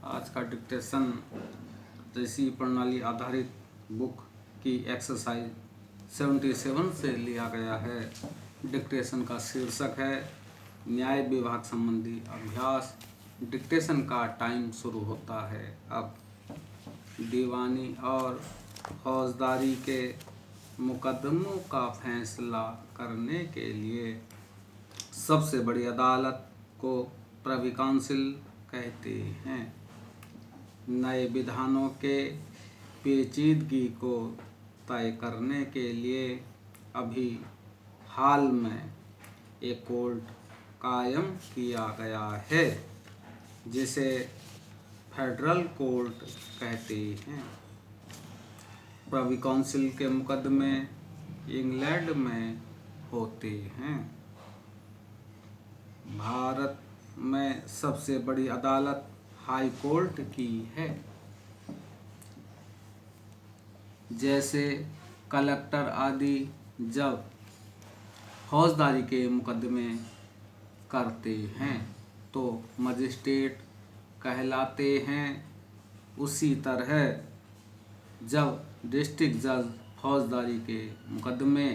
आज का डिक्टेशन रेसी प्रणाली आधारित बुक की एक्सरसाइज 77 से लिया गया है। डिक्टेशन का शीर्षक है न्याय विभाग संबंधी अभ्यास। डिक्टेशन का टाइम शुरू होता है। अब दीवानी और फौजदारी के मुकदमों का फैसला करने के लिए सबसे बड़ी अदालत को प्रिवी काउंसिल कहते हैं। नए विधानों के पेचीदगी को तय करने के लिए अभी हाल में एक कोर्ट कायम किया गया है जिसे फेडरल कोर्ट कहते हैं। प्रिवी काउंसिल के मुकदमे इंग्लैंड में होते हैं। भारत में सबसे बड़ी अदालत हाई कोर्ट की है। जैसे कलेक्टर आदि जब फौजदारी के मुकदमे करते हैं तो मजिस्ट्रेट कहलाते हैं, उसी तरह जब डिस्ट्रिक्ट जज फौजदारी के मुकदमे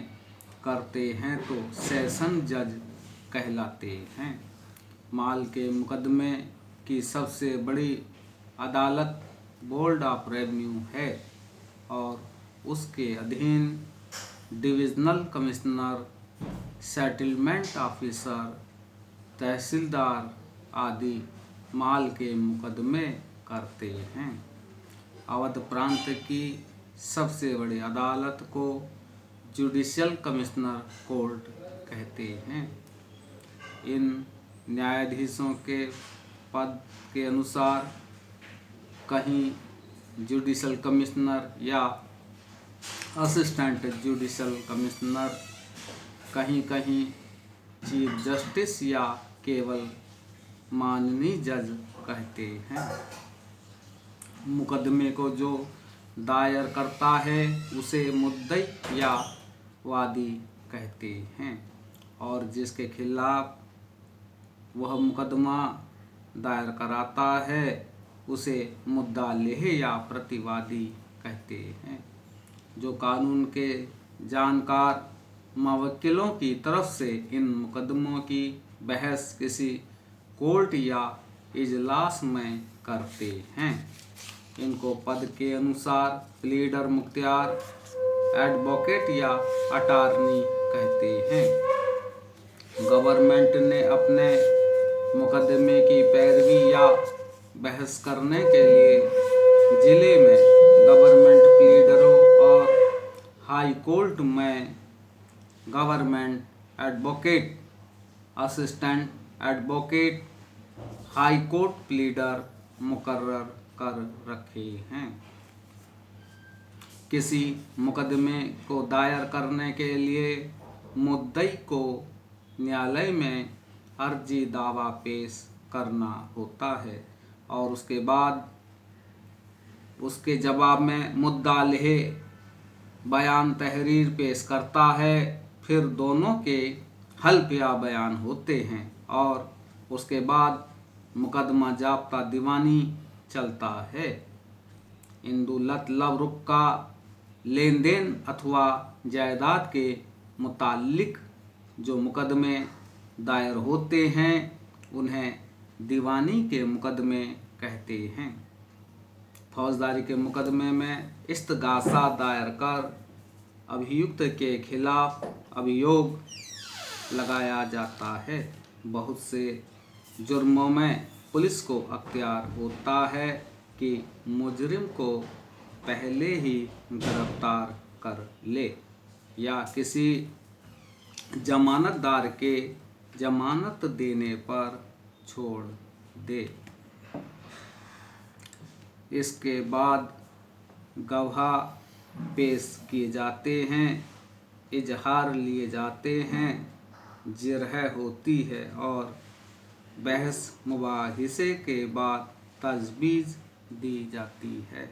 करते हैं तो सेशन जज कहलाते हैं। माल के मुकदमे की सबसे बड़ी अदालत बोर्ड ऑफ रेवेन्यू है और उसके अधीन डिविजनल कमिश्नर, सेटलमेंट ऑफिसर, तहसीलदार आदि माल के मुकदमे करते हैं। अवध प्रांत की सबसे बड़ी अदालत को जुडिशियल कमिश्नर कोर्ट कहते हैं। इन न्यायाधीशों के पद के अनुसार कहीं जुडिशियल कमिश्नर या असिस्टेंट जुडिशियल कमिश्नर, कहीं कहीं चीफ जस्टिस या केवल माननीय जज कहते हैं। मुकदमे को जो दायर करता है उसे मुद्दई या वादी कहते हैं और जिसके खिलाफ वह मुकदमा दायर कराता है उसे मुद्दा लेह या प्रतिवादी कहते हैं। जो कानून के जानकार मवक्किलों की तरफ से इन मुकदमों की बहस किसी कोर्ट या इजलास में करते हैं, इनको पद के अनुसार प्लीडर मुख्तियार, एडवोकेट या अटॉर्नी कहते हैं। गवर्नमेंट ने अपने मुकदमे की पैरवी या बहस करने के लिए जिले में गवर्नमेंट प्लीडरों और हाई कोर्ट में government advocate, assistant advocate, high court pleader मुकर्रर कर रखे हैं। किसी मुकदमे को दायर करने के लिए मुद्दई को न्यायालय में अर्जी दावा पेश करना होता है और उसके बाद उसके जवाब में मुद्दा लेह बयान तहरीर पेश करता है। फिर दोनों के हल्फ या बयान होते हैं और उसके बाद मुकदमा जाब्ता दीवानी चलता है। इंदुलत लव रुख का लेन देन अथवा जायदाद के मुताल्लिक जो मुकदमे दायर होते हैं उन्हें दीवानी के मुकदमे कहते हैं। फौजदारी के मुकदमे में इस्तगासा दायर कर अभियुक्त के खिलाफ अभियोग लगाया जाता है। बहुत से जुर्मों में पुलिस को अख्तियार होता है कि मुजरिम को पहले ही गिरफ्तार कर ले या किसी जमानतदार के जमानत देने पर छोड़ दे। इसके बाद गवाह पेश किए जाते हैं, इजहार लिए जाते हैं, जिरह होती है और बहस मुबाहिसे के बाद तजवीज़ दी जाती है।